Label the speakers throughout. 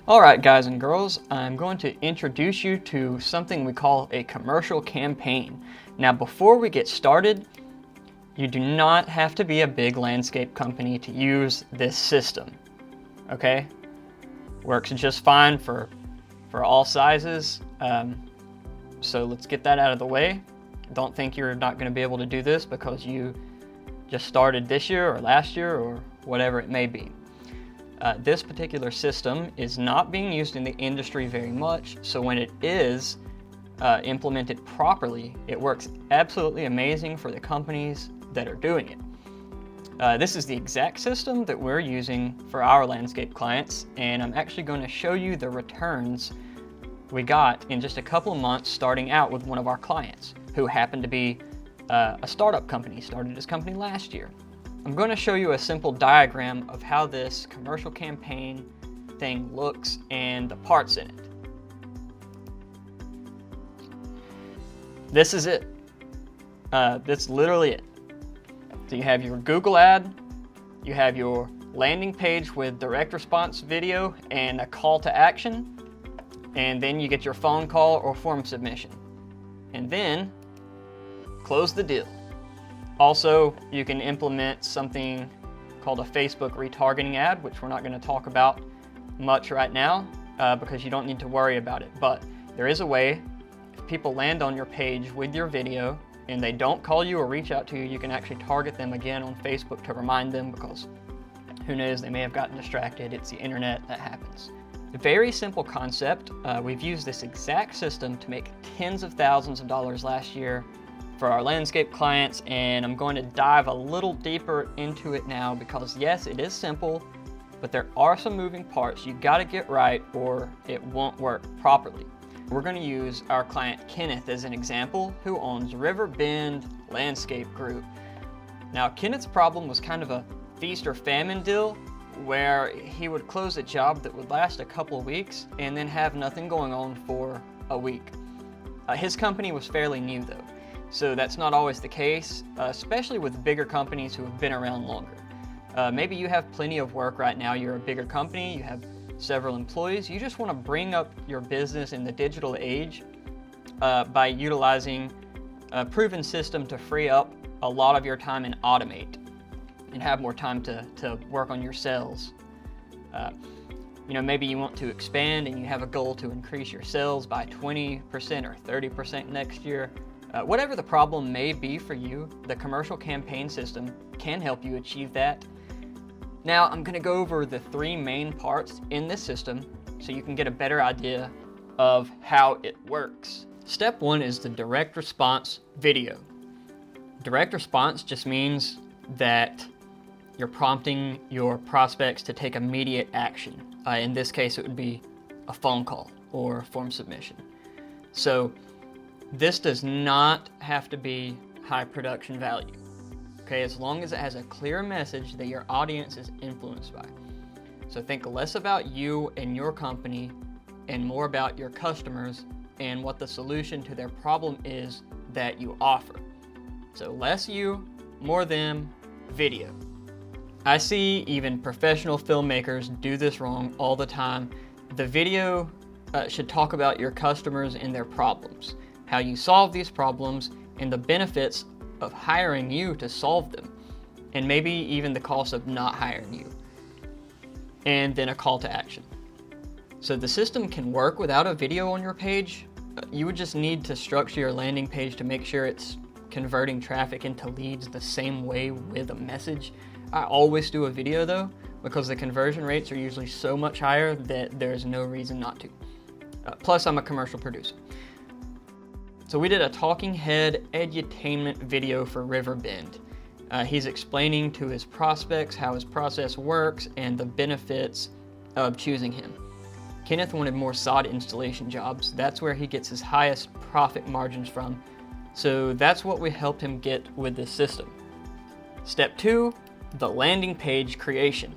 Speaker 1: Alright guys and girls, I'm going to introduce you to something we call a commercial campaign. Now before we get started, you do not have to be a big landscape company to use this system, okay? Works just fine for all sizes, so let's get that out of the way. Don't think you're not going to be able to do this because you just started this year or last year or whatever it may be. This particular system is not being used in the industry very much, so when it is implemented properly, it works absolutely amazing for the companies that are doing it. This is the exact system that we're using for our landscape clients, and I'm actually going to show you the returns we got in just a couple of months starting out with one of our clients, who happened to be a startup company, started his company last year. I'm going to show you a simple diagram of how this commercial campaign thing looks and the parts in it. This is it. That's literally it. So you have your Google ad, you have your landing page with direct response video and a call to action, and then you get your phone call or form submission. And then close the deal. Also, you can implement something called a Facebook retargeting ad, which we're not going to talk about much right now because you don't need to worry about it. But there is a way, if people land on your page with your video and they don't call you or reach out to you, you can actually target them again on Facebook to remind them, because who knows, they may have gotten distracted. It's the internet, that happens. A very simple concept. We've used this exact system to make tens of thousands of dollars last year for our landscape clients, and I'm going to dive a little deeper into it now because yes, it is simple, but there are some moving parts you got to get right or it won't work properly. We're going to use our client Kenneth as an example, who owns River Bend Landscape Group. Now Kenneth's problem was kind of a feast or famine deal, where he would close a job that would last a couple of weeks and then have nothing going on for a week. His company was fairly new though, so that's not always the case, especially with bigger companies who have been around longer. Maybe you have plenty of work right now, you're a bigger company, you have several employees, you just want to bring up your business in the digital age by utilizing a proven system to free up a lot of your time and automate and have more time to work on your sales. Maybe you want to expand and you have a goal to increase your sales by 20% or 30% next year. Whatever the problem may be for you, the commercial campaign system can help you achieve that. Now, I'm going to go over the three main parts in this system so you can get a better idea of how it works. Step one is the direct response video. Direct response just means that you're prompting your prospects to take immediate action. In this case, it would be a phone call or a form submission. So this does not have to be high production value, okay? As long as it has a clear message that your audience is influenced by. So think less about you and your company and more about your customers and what the solution to their problem is that you offer. So less you, more them, video. I see even professional filmmakers do this wrong all the time. The video should talk about your customers and their problems, how you solve these problems, and the benefits of hiring you to solve them, and maybe even the cost of not hiring you, and then a call to action. So the system can work without a video on your page. You would just need to structure your landing page to make sure it's converting traffic into leads the same way with a message. I always do a video though, because the conversion rates are usually so much higher that there's no reason not to. Plus I'm a commercial producer. So we did a talking head edutainment video for River Bend. He's explaining to his prospects how his process works and the benefits of choosing him. Kenneth wanted more sod installation jobs. That's where he gets his highest profit margins from. So that's what we helped him get with this system. Step two, the landing page creation.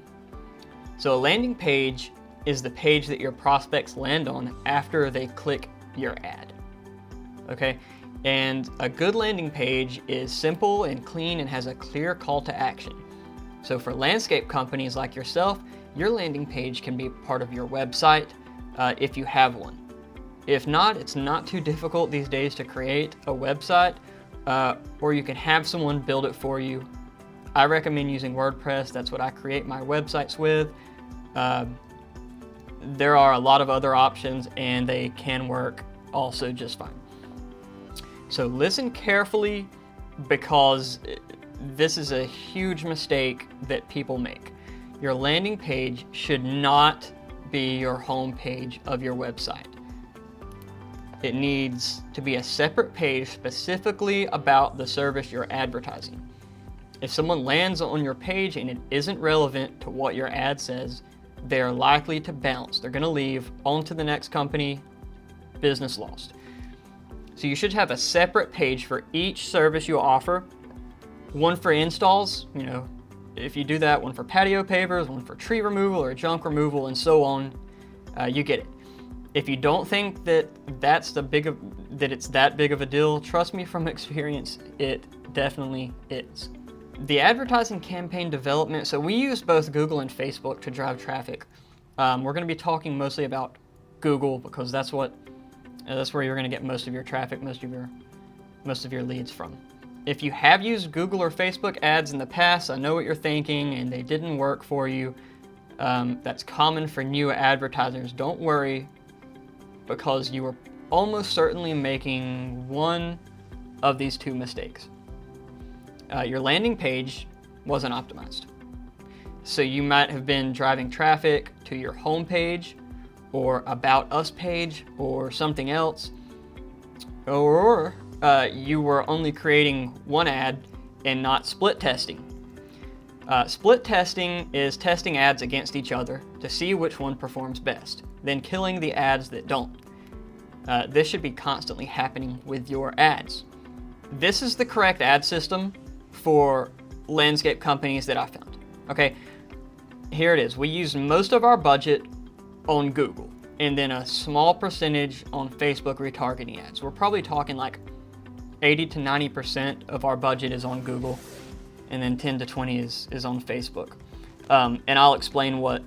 Speaker 1: So a landing page is the page that your prospects land on after they click your ad. Okay, and a good landing page is simple and clean and has a clear call to action. So for landscape companies like yourself, your landing page can be part of your website if you have one. If not, it's not too difficult these days to create a website, or you can have someone build it for you. I recommend using WordPress. That's what I create my websites with. There are a lot of other options, and they can work also just fine. So listen carefully, because this is a huge mistake that people make. Your landing page should not be your home page of your website. It needs to be a separate page specifically about the service you're advertising. If someone lands on your page and it isn't relevant to what your ad says, they're likely to bounce. They're going to leave, on to the next company, business lost. So you should have a separate page for each service you offer. One for installs, if you do that, one for patio pavers, one for tree removal or junk removal, and so on. You get it. If you don't think that it's that big of a deal, trust me from experience, it definitely is. The advertising campaign development, so we use both Google and Facebook to drive traffic. We're going to be talking mostly about Google, because that's where you're going to get most of your traffic, most of your leads from. If you have used Google or Facebook ads in the past, I know what you're thinking, and they didn't work for you. That's common for new advertisers. Don't worry, because you are almost certainly making one of these two mistakes. Your landing page wasn't optimized. So you might have been driving traffic to your home page or About Us page or something else, or you were only creating one ad and not split testing. Split testing is testing ads against each other to see which one performs best, then killing the ads that don't. This should be constantly happening with your ads. This is the correct ad system for landscape companies that I found. Okay, here it is. We use most of our budget on Google, and then a small percentage on Facebook retargeting ads. We're probably talking like 80 to 90% of our budget is on Google, and then 10 to 20 is on Facebook. And I'll explain what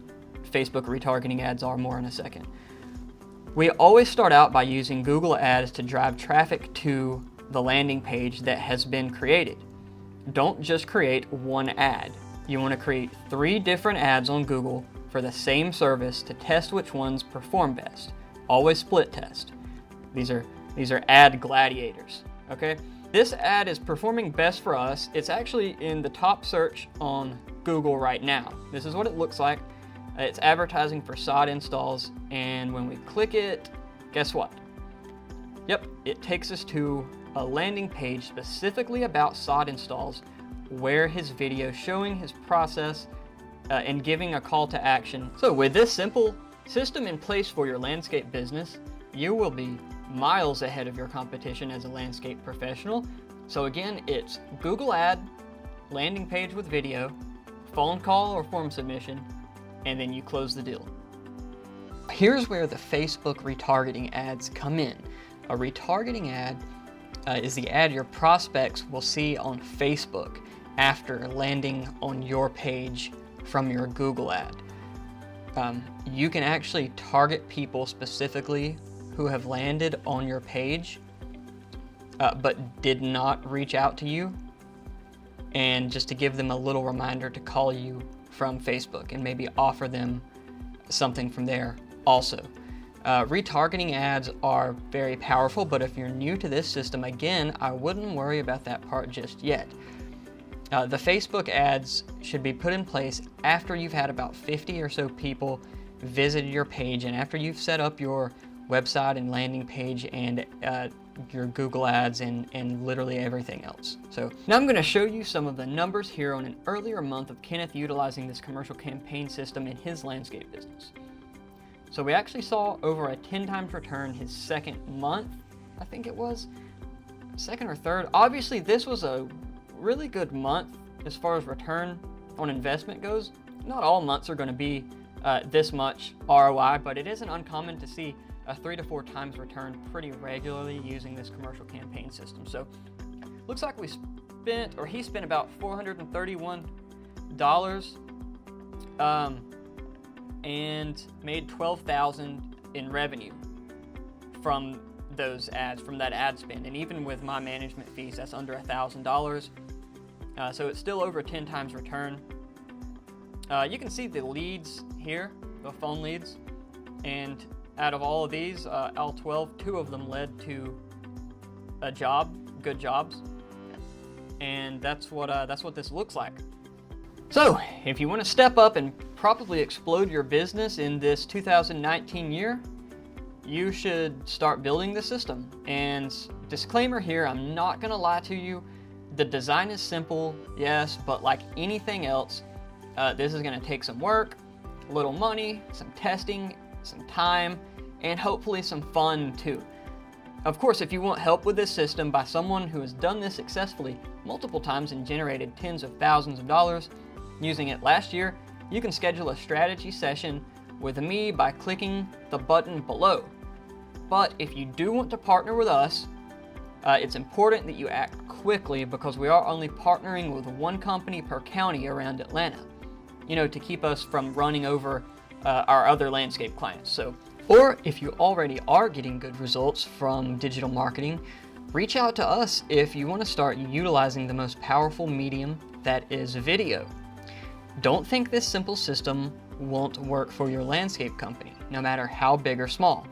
Speaker 1: Facebook retargeting ads are more in a second. We always start out by using Google ads to drive traffic to the landing page that has been created. Don't just create one ad. You want to create 3 different ads on Google for the same service to test which ones perform best. Always split test. These are ad gladiators, okay? This ad is performing best for us. It's actually in the top search on Google right now. This is what it looks like. It's advertising for sod installs, and when we click it, guess what? Yep, it takes us to a landing page specifically about sod installs, where his video showing his process and giving a call to action. So with this simple system in place for your landscape business, you will be miles ahead of your competition as a landscape professional. So again, it's Google ad, landing page with video, phone call or form submission, and then you close the deal. Here's where the Facebook retargeting ads come in. A retargeting ad is the ad your prospects will see on Facebook after landing on your page from your Google ad. You can actually target people specifically who have landed on your page but did not reach out to you, and just to give them a little reminder to call you from Facebook and maybe offer them something from there also. Retargeting ads are very powerful, but if you're new to this system, again, I wouldn't worry about that part just yet. The Facebook ads should be put in place after you've had about 50 or so people visit your page, and after you've set up your website and landing page and your Google ads and literally everything else. So now I'm going to show you some of the numbers here on an earlier month of Kenneth utilizing this commercial campaign system in his landscape business. So we actually saw over a 10 times return his second month, I think it was, second or third. Obviously this was a really good month as far as return on investment goes. Not all months are going to be this much ROI, but it isn't uncommon to see a 3 to 4 times return pretty regularly using this commercial campaign system. So looks like he spent about $431. and made $12,000 in revenue from those ads, from that ad spend. And even with my management fees, that's under $1,000. So it's still over 10 times return. You can see the leads here, the phone leads, and out of all of these, all 12, 2 of them led to a job, good jobs, and that's what this looks like. So, if you want to step up and properly explode your business in this 2019 year, you should start building the system. And disclaimer here, I'm not going to lie to you. The design is simple, yes, but like anything else, this is going to take some work, a little money, some testing, some time, and hopefully some fun too. Of course, if you want help with this system by someone who has done this successfully multiple times and generated tens of thousands of dollars using it last year, you can schedule a strategy session with me by clicking the button below. But if you do want to partner with us, it's important that you act quickly because we are only partnering with one company per county around Atlanta, to keep us from running over our other landscape clients. Or if you already are getting good results from digital marketing, reach out to us if you want to start utilizing the most powerful medium, that is video. Don't think this simple system won't work for your landscape company, no matter how big or small.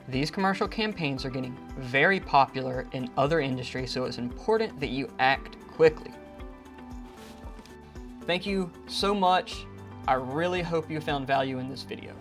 Speaker 1: These commercial campaigns are getting very popular in other industries, so it's important that you act quickly. Thank you so much. I really hope you found value in this video.